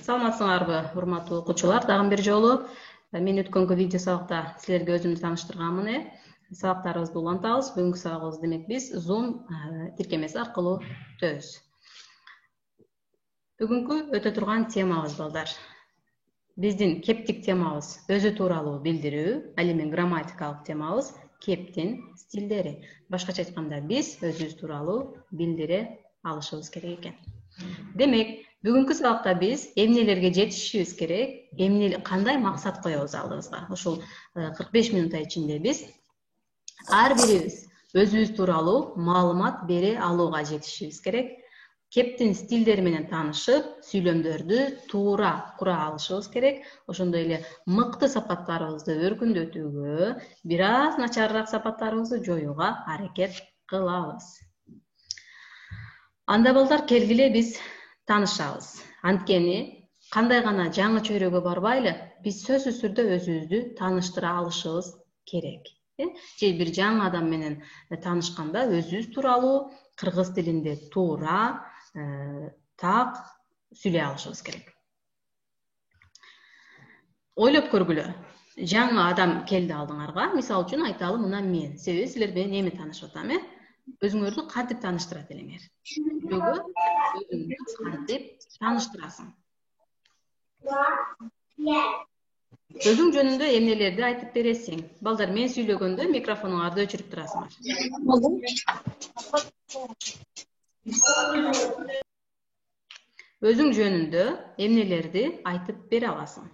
Саламатсыңарбы, урматтуу окуучулар? Дагы бир жолу мен өткөнгү видео сабакта силерге өзүмдү тааныштырганмын. Сабактарыбызды улантабыз. Бүгүнкү сабагыбыз демек биз Zoom тиркемеси аркылуу өтөбүз. Бүгүнкү өтө турган темабыз балдар. Биздин кептик темабыз өзү тууралуу билдирүү, ал эми грамматикалык темабыз кептин стилдери. Башкача айтканда биз өзүбүз тууралуу билдире алышыбыз керек экен. Демек, бүгүнкү сабакта биз эмнелерге жетишишибиз керек, кандай максат коебуз алдыбызга. Ушул 45 минутта ичинде биз ар бирибиз өзүбүз тууралуу маалымат бере алууга жетишибиз керек. Кептин стилдери менен таанышып, сүйлөмдөрдү туура кура алышыбыз керек. Ошондой эле мыкты сапаттарыбызды өркүндөтүүгө, бир аз начарыраак сапаттарыбызды жоюуга аракет кылабыз. Анда балдар келгиле биз таанышабыз. Анткени кандай гана жаңы чөйрөгө барбайлы, биз сөзсүз түрдө өзүбүздү тааныштыра алышыбыз керек. Же бир жаңы адам менен таанышканда өзүбүз тууралуу кыргыз тилинде туура, так сүйлөй алышыбыз керек. Ойлоп көргүлө. Жаңы адам келди алдыңарга, мисалы үчүн айталы мына мен. Себеби силер менен эми таанышып атам, өзүңөрдү кантип тааныштырат элеңер? Сүйлөгө өзүңдү кантип тааныштырасың? Өзүң жөнүндө эмнелерди айтып бересиң? Балдар, мен сүйлөгөндө микрофонуңарды өчүрүп турасыңар. Өзүң жөнүндө эмнелерди айтып бере аласың?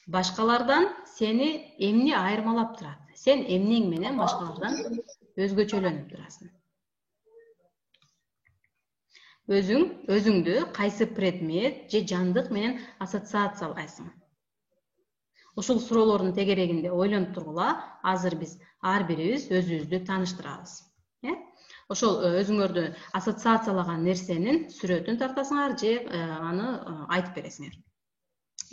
Башкалардан сени эмне айырмалап турат? Сен эмнең менен башкалардан өзгөчөлөнүп турасың? Өзүңдү кайсы предмет же жандык менен ассоциациялайсың? Ушул суроолордун тегерегинде ойлонуп тургула. Азыр биз ар бирибиз өзүбүздү тааныштырабыз. Ошол өзүңөрдү ассоциациялаган нерсенин сүрөтүн тартасыңар же аны айтып бересиңер.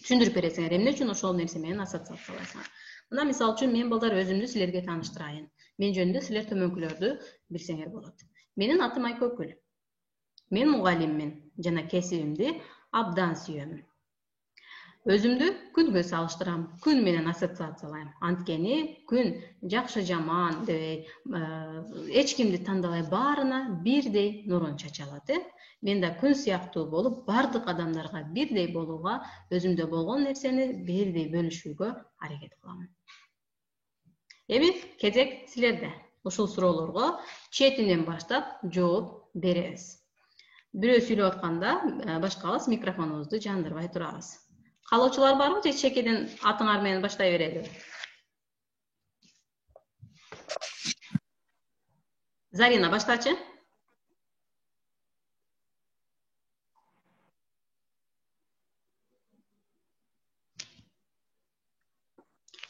Түшүндүрүп бересиңер, эмне үчүн ошол нерсе менен ассоциациялайсыңар. Мына мисалы үчүн мен балдар өзүмдү силерге тааныштырайын. Мен жөнүндө силер төмөнкүлөрдү билсеңер болот. Менин атым Айкөкүл. Мен мугалиммин жана кесибимди абдан сүйөмүн. Өзүмдү күнгө салыштырам, күн менен ассоциациялайм. Анткени күн жакшы жаман дебей, эч кимди тандабай баарына бирдей нурун чача алат. Мен да күн сыяктуу болуп, бардык адамдарга бирдей болууга, өзүмдө болгон нерсени бирдей бөлүшүүгө аракет кылам. Эми кезек силерде. Ушул суроолорго четинен баштап жооп беребиз. Бирөө сүйлөп атканда башкабыз микрофонубузду жандырбай турабыз. Калоочулар барбы же чекеден атыңар менен баштай берели? Зарина, баштачы.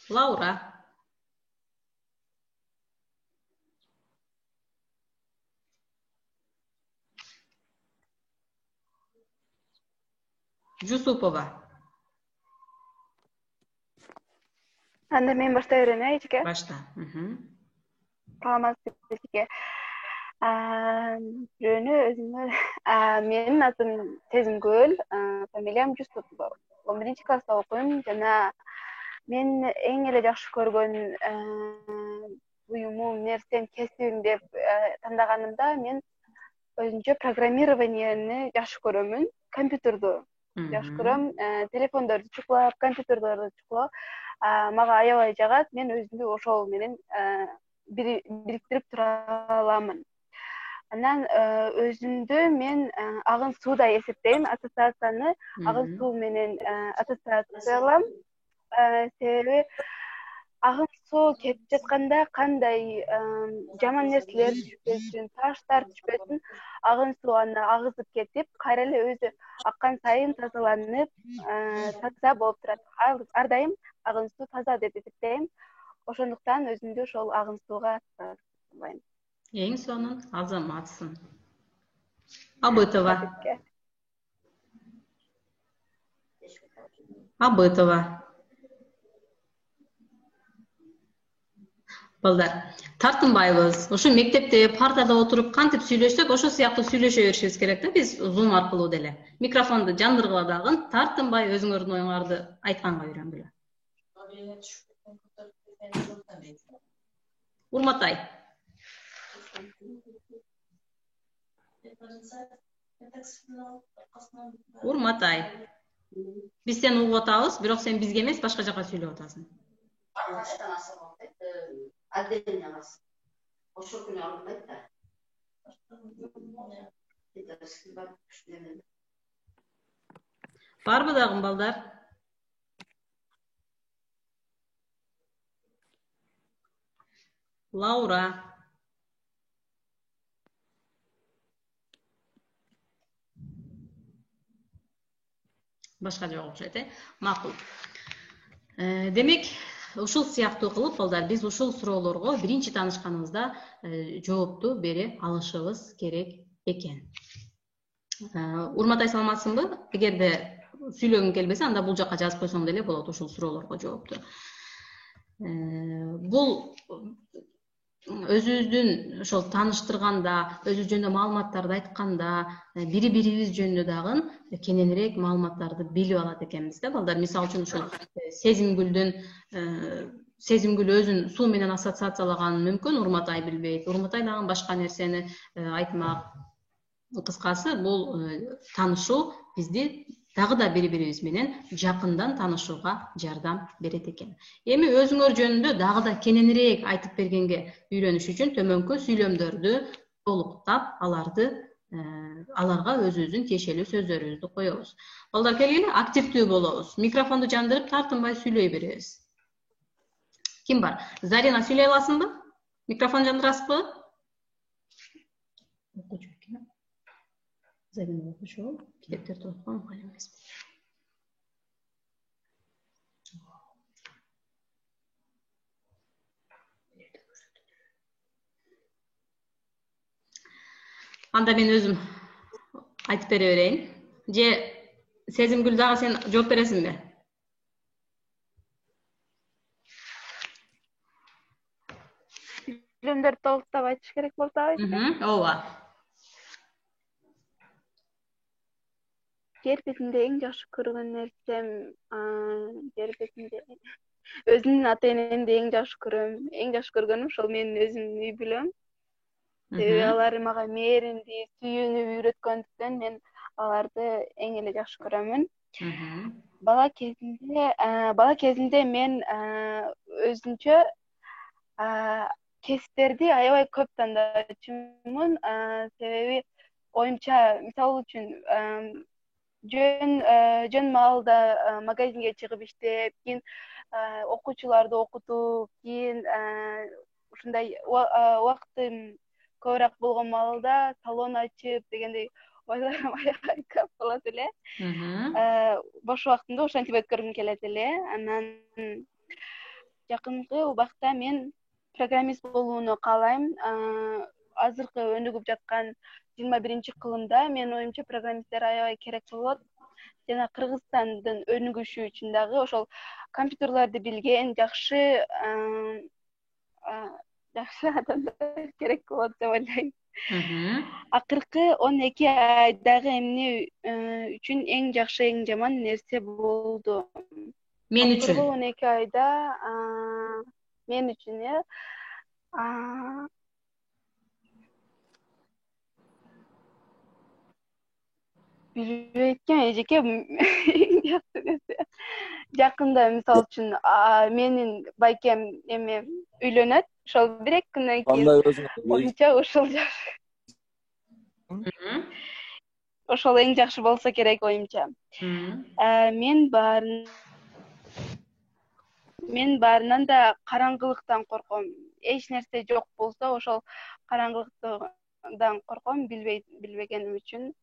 Лаура. Жусупова. Анда мен баштай берейин, эчке? Башта. Саламатсызбы. Жөнү өзүмө. Менин атым Сезимгүл, фамилиям Жусупова. 11 класста окуйм жана мен эң эле жакшы көргөн буюмум, нерсем, кесибим деп тандаганымда мен өзүнчө программированияны жакшы көрөмүн. Компьютерду жакшы көрөм, телефондорду чукулап, компьютерлорду чукулап мага аябай жагат. Мен өзүмдү ошол менен бириктирип тура аламын. Анан өзүмдү мен агын сууда эсептейм, ассоциацияны агын суу менен ассоциациялам. Себеби агын суу кетип жатканда кандай жаман нерселер түшпөсүн, таштар түшпөсүн, агын суу аны агызып кетип, кайра эле өзү аккан сайын тазаланып, таза болуп турат. Ар дайым агын суу таза деп эсептейм. Ошондуктан өзүмдү ошол агын сууга ассоциациялайм. Эң сонун азаматсың. Абытова. Абытова. Балдар, тартынбайбыз. Ошо мектепте партада отуруп кантип сүйлөшсөк, ошо сыяктуу сүйлөшө беришибиз керек да, биз Zoom аркылуу деле. Микрофонду жандыргыла дагы, тартынбай өзүңөрдүн оюңарды айтканга үйрөнгүлө. Урматай. Урматай. Биз сени угуп атабыз, бирок сен бизге эмес, башка жака сүйлөп атасың. Барбы дагы балдар? Лаура. Башка жок окшойт, макул. Демек, ушул сыяктуу кылып балдар биз ушул суроолорго биринчи таанышканыбызда жоопту бере алышыбыз керек экен. Урматай, саламатсыңбы? Эгерде сүйлөгүң келбесе, анда бул жака жазып койсоң деле болот ушул суроолорго жоопту. Бул өзүбүздүн ошол тааныштырганда, өзүбүз жөнүндө маалыматтарды айтканда, бири-бирибиз жөнүндө дагы кененирээк маалыматтарды билип алат экенбиз да, балдар. Мисалы үчүн ушул Сезимгүл өзүн суу менен ассоциациялаганын мүмкүн Урматай билбейт. Урматай дагы башка нерсени айтмак. Кыскасы, бул таанышуу бизди дагы да бири-бирибиз менен жакындан таанышууга жардам берет экен. Эми өзүңөр жөнүндө дагы да кененирээк айтып бергенге үйрөнүш үчүн төмөнкү сүйлөмдөрдү толуктап, аларга өзүбүздүн тиешелүү сөздөрүбүздү коебуз. Балдар, келгиле, активдүү болобуз. Микрофонду жандырып, тартынбай сүйлөй беребиз. Ким бар? Зарина, сүйлөй аласыңбы? Микрофон жандырасызбы? Зарина окушу, китептерди окуган мугалим эмес. Анда мен өзүм айтып бере берейин. Же Сезимгүл дагы сен жооп бересиңби? Сүйлөмдөрдү толуктап айтыш керек болуп атабы? Ооба. Жер бетинде эң жакшы көргөн нерсем, жер бетинде өзүмдүн ата энемди эң жакшы көрөм. Эң жакшы көргөнүм ошол менин өзүмдүн үй бүлөм. Себеби алар мага мээримди, сүйүүнү үйрөткөндүктөн мен аларды эң эле жакшы көрөмүн. Бала кезинде мен өзүнчө кесиптерди аябай көп тандачумун. Себеби оюмча, мисалы үчүн, жөн маалда магазинге чыгып иштеп, кийин окуучуларды окутуп, кийин ушундай убактым көбүрөөк болгон маалда салон ачып дегендей ойлорум аябай көп болот эле. Бош убактымды ошентип өткөргүм келет эле. Анан жакынкы убакта мен программист болууну каалайм. Азыркы өнүгүп жаткан 21-кылымда менин оюмча программисттер аябай керек болот. Жана Кыргызстандын өнүгүшү үчүн дагы ошол компьютерлерди билген жакшы адамдар керек болот деп ойлойм. Акыркы 12 айдагы эмне үчүн эң жакшы, эң жаман нерсе болду? Мен үчүн. 12 айда мен үчүн билбейм, эжеке жакында мисалы үчүн менин байкем эме үйлөнөт. Ошол 1-2 күндөн кийин оюмча ошол эң жакшы болсо керек оюмча. Мен баарынан да караңгылыктан корком. Эч нерсе жок болсо, ошол караңгылыктан корком, билбегеним үчүн.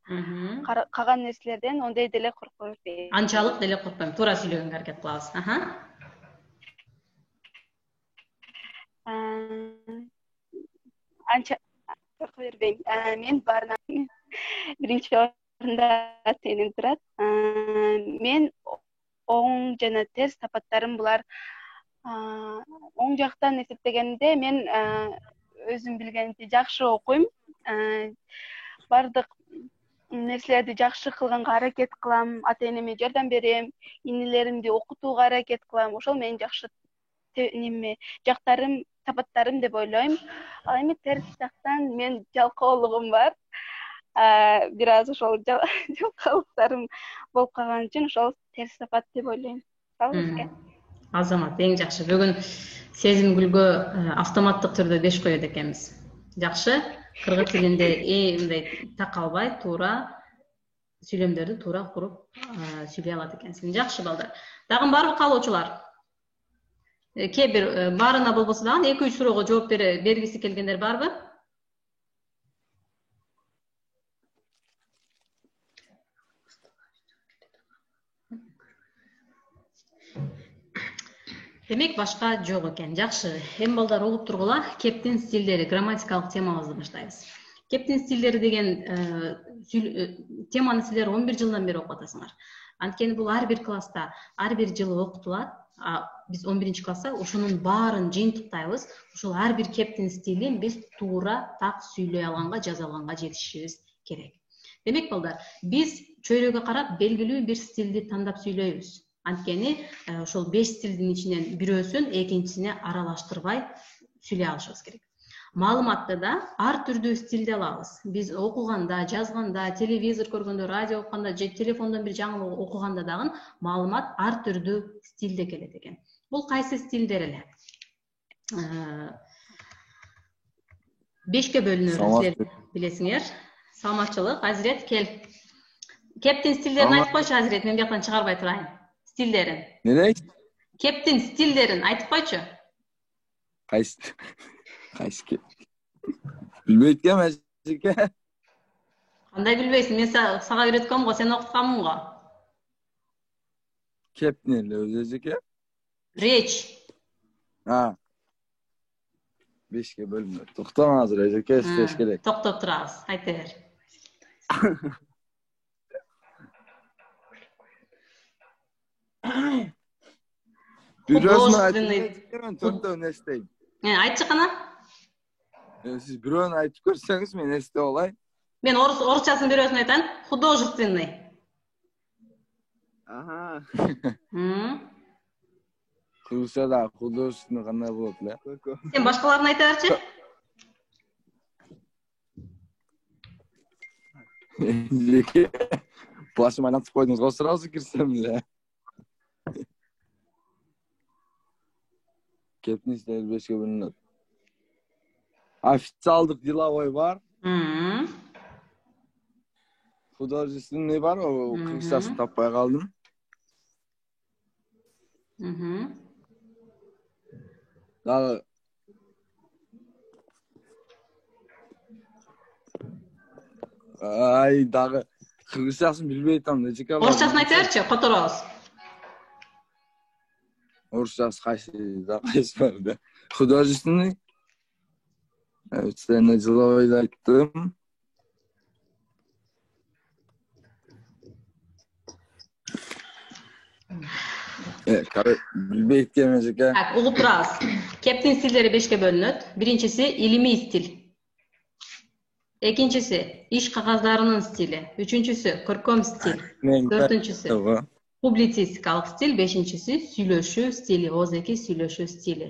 Калган нерселерден ондой деле коркпойм. Анчалык деле коркпойм. Туура сүйлөгөнгө аракет кылабыз. Анча корко бербейм. Мен баарынан биринчи орунда ата энем турат. Мен оң жана терс сапаттарым булар Оң жактан эсептегенде мен өзүм билгенче жакшы окуйм. Бардык нерселерди жакшы кылганга аракет кылам, ата энеме жардам берем, инилеримди окутууга аракет кылам. Ошол менин жакшы неме жактарым, сапаттарым деп ойлойм. Ал эми терс жактан мен жалкоолугум бар. Бир аз ошол жалкаулуктарым болуп калган үчүн ошол терс сапат деп ойлойм. Салам эске. Азамат, эң жакшы. Бүгүн Сезимгүлгө автоматтык түрдө 5 коёт экенбиз. Жакшы. Кыргыз тилинде мындай такалбай, туура сүйлөмдөрдү туура куруп сүйлөй алат экенсиң. Жакшы балдар. Дагы барбы каалоочулар? Кээ бир баарына болбосо дагы 2-3 суроого жооп бергиси келгендер барбы? Демек башка жок экен. Жакшы. Эми балдар угуп тургула, кептин стилдери, грамматикалык темабызды баштайбыз. Кептин стилдери деген теманы силер 11 жылдан бери окуп атасыңар. Анткени бул ар бир класста, ар бир жылы окутулат. Биз 11 класста ошонун баарын жыйынтыктайбыз. Ошол ар бир кептин стилин биз туура так сүйлөй алганга, жаза алганга жетишибиз керек. Демек балдар, биз чөйрөгө карап белгилүү бир стилди тандап сүйлөйбүз. Анткени ошол 5 стилдин ичинен бирөөсүн экинчисине аралаштырбай сүйлөй алышыбыз керек. Маалыматты да ар түрдүү стилде алабыз. Биз окуганда, жазганда, телевизор көргөндө, радио окуганда, же телефондон бир жаңылык окуганда дагы маалымат ар түрдүү стилде келет экен. Бул кайсы стилдер эле? 5ке бөлүнөт, силер билесиңер. Саламатчылык, Азирет, кел. Кептин стилдерин айтып койчу, Азирет, мен бияктан чыгарбай турайын. Стилдерин. Ne? Кептин стилдерин айтып койчу. Kayıs ki. Bilmeyip Azirke. Кандай билбейсиң? Мен сага үйрөткөм го, сен окутканмын го. Keptin Azirke. Речь. Ha. 5'e bölünür. Toktama hazır Azirke, isteş gerek. Токтоп турабыз. Айта бер. Бирөөсүн айтып мен төртөө нестейм. Айтчы кана. Siz бирөөнү айтып көрсөңүз мен эсте болайын. Мен орусчасын бирөөсүн айтайын. Художественный. Ага. Кыргызча да художественный кандай болот эле? Сен башкаларын айта берчи. Башым айлантып койдуңуз го, сразу кирсем эле. Кептин стилдери 5'e bölünөт. Официалдык деловой бар. Художественный бар, кыргызчасын таппай калдым. Дагы дагы кыргызчасын билбей атам, нечеке бар. Орусчасын айта берчи, которобуз. Орусчасы кайсы бар да. Художественный. Официально деловой айттым. Билбей кеткен нечеке. Так, угуп турабыз. Кептин стилдери 5'e бөлүнөт. Биринчиси илимий стиль. Экинчиси иш кагаздарынын стили. Үчүнчүсү көркөм стиль. Төртүнчүсү публицистикалык стиль. Бешинчиси сүйлөшүү стили, оозеки сүйлөшүү стили.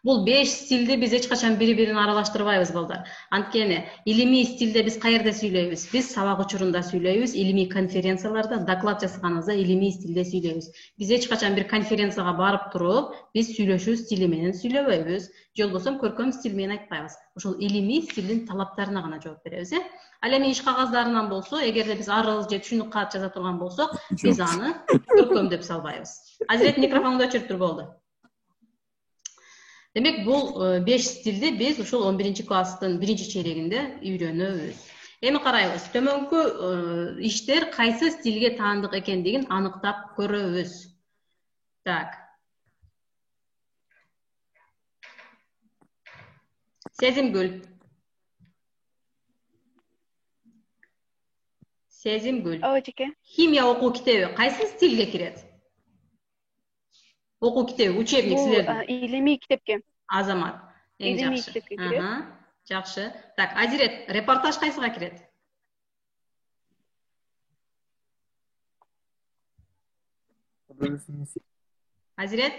Бул 5 стилди биз эч качан бири-бирин аралаштырбайбыз балдар. Анткени илимий стилде биз каерде сүйлөйбүз? Биз сабак учурунда сүйлөйбүз, илимий конференцияларда, доклад жасаганыбызда илимий стилде сүйлөйбүз. Биз эч качан бир конференцияга барып туруп, биз сүйлөшүү стили менен сүйлөбөйбүз. Же болбосо көркөм стиль менен айтпайбыз. Ошол илимий стилдин талаптарына гана жооп беребиз, Ал эми иш кагаздарынан болсо, эгерде биз арыз же түшүнүк каат жаза турган болсок, биз аны көркөм деп салбайбыз. Азирет, микрофонду өчүрүп болду. Демек, бул 5 стилди биз ушул 11 класстын 1-чейрегинде үйрөнөбүз. Эми карайбыз. Төмөнкү иштер кайсы стилге таандык экендигин аныктап көрөбүз. Так. Сезимгүл. Ооба, жеке. Химия окуу китеби кайсы стилге кирет? Окуу китеби, учебник Бул силердин. илимий китепке. Азамат. Эң Илимий жакшы. китепке кирет. Жакшы. Так, Азирет, репортаж кайсыга кирет? Азирет?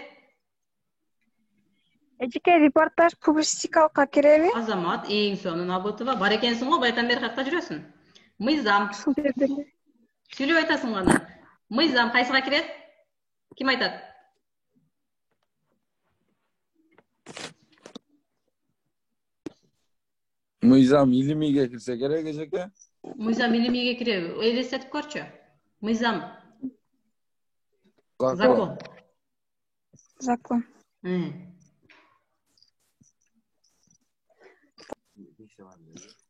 Эжеке репортаж публистикалыкка киреби? Азамат, эң сонун Абутова. Бар экенсиң го, байдан бери катта жүрөсүн. Мыйзам. Сүйлөп айтасың гана. Мыйзам кайсыга кирет? Ким айтат? Мыйзам илимийге кирсе керек эжеке. Мыйзам илимийге киреби? Элестетип көрчү. Мыйзам. Закон. Закон.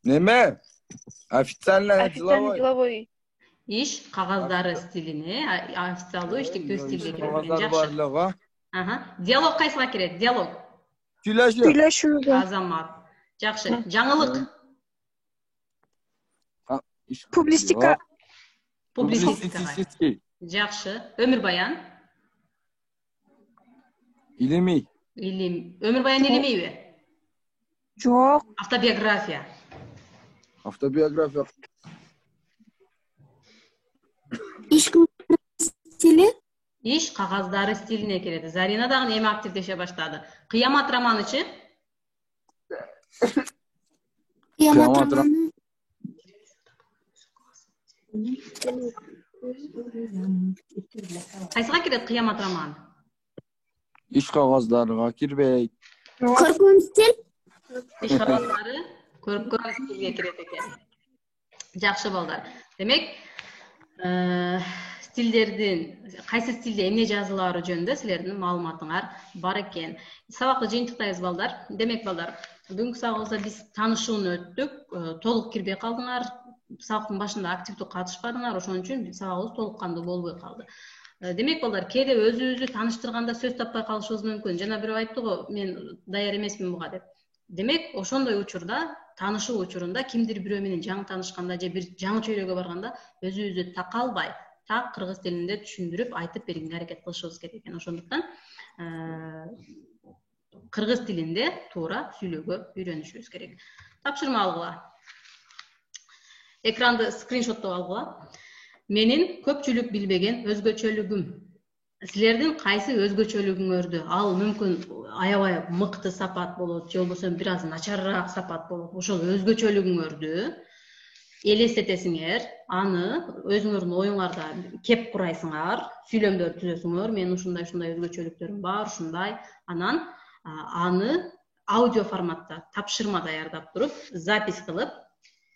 Неме? Официальный Официальный деловой. Иш кагаздары стилине, официалдуу иштиктүү стилге кирет. Кагаздар барлыгы. Диалог кайсыга кирет? Диалог. Сүйлөшүүгө. Азамат. Жакшы. Жаңылык. Публистика. Публицистика. Жакшы. Өмүр баян. Илимий. Өмүр баян илимийби? Жок. Автобиография. Автобиография. Иш стили? Иш кагаздары стилине кирет. Зарина дагы эми активдеше баштады. Кыямат романычы? Кыямат романы. Кайсыга кирет кыямат романы? Иш кагаздарга кирбейт. Көркөм стиль? Иш кагаздары көркөм стилге кирет экен. Жакшы балдар. Демек, стилдердин кайсы стилде эмне жазылаары жөнүндө силердин маалыматыңар бар экен. Сабакты жыйынтыктайбыз балдар. Демек балдар, бүгүнкү сабагыбызда биз таанышууну өттүк. Толук кирбей калдыңар. Сабактын башында активдүү катышпадыңар, ошон үчүн сабагыбыз толук кандуу болбой калды. Демек балдар, кээде өзүбүздү тааныштырганда сөз таппай калышыбыз мүмкүн. Жана бирөө айтты го, мен даяр эмесмин буга деп. Демек, ошондой учурда, таанышуу учурунда кимдир бирөө менен жаңы таанышканда же бир жаңы чөйрөгө барганда өзүбүздү такалбай, так кыргыз тилинде түшүндүрүп айтып бергенге аракет кылышыбыз керек экен. Ошондуктан кыргыз тилинде туура сүйлөөгө үйрөнүшүбүз керек. Тапшырма алгыла. Экранды скриншоттоп алгыла. Менин көпчүлүк билбеген өзгөчөлүгүм. Силердин кайсы өзгөчөлүгүңөрдү, ал мүмкүн аябай мыкты сапат болот, же болбосо бир аз начарыраак сапат болот. Ошол өзгөчөлүгүңөрдү элестетесиңер, аны өзүңөрдүн оюңарда кеп курайсыңар, сүйлөмдөр түзөсүңөр, менин ушундай өзгөчөлүктөрүм бар, ушундай. Анан аны аудио форматта тапшырма даярдап туруп, запись кылып,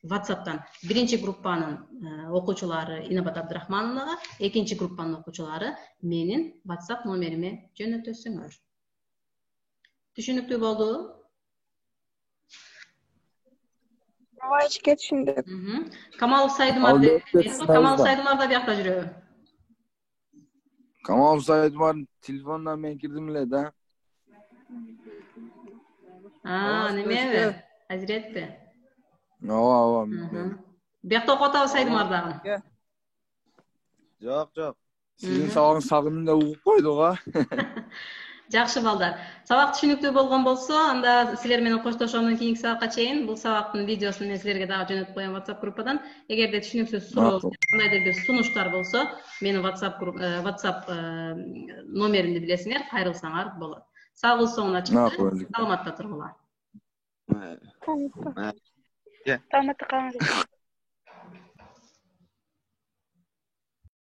WhatsApp'tan биринчи группанын окуучулары Инабат Абдрахмановнага, экинчи группанын окуучулары менин WhatsApp номериме жөнөтөсүңөр. Түшүнүктүү болду? Ооба, түшүндүк. Камалов Сайдумар да биякта жүрөбү. Камалов Сайдумардын телефонунан мен кирдим эле да. Немеби? Азиретпи? Ооба. Биякта окуп атабы Сайдумардагы? Жок. Сиздин сабагыңыз сагындым деп угуп койду го. Жакшы балдар. Сабак түшүнүктүү болгон болсо, анда силер менен коштошомдун кийинки сабакка чейин бул сабактын видеосун мен силерге дагы жөнөтүп коем WhatsApp группадан. Эгерде түшүнүксүз суроо, кандайдыр бир сунуштар болсо, менин WhatsApp номеримди билесиңер, кайрылсаңар болот. Сагыбыз соңуна чыкты. Саламатта тургула. Саламатта калыңыз.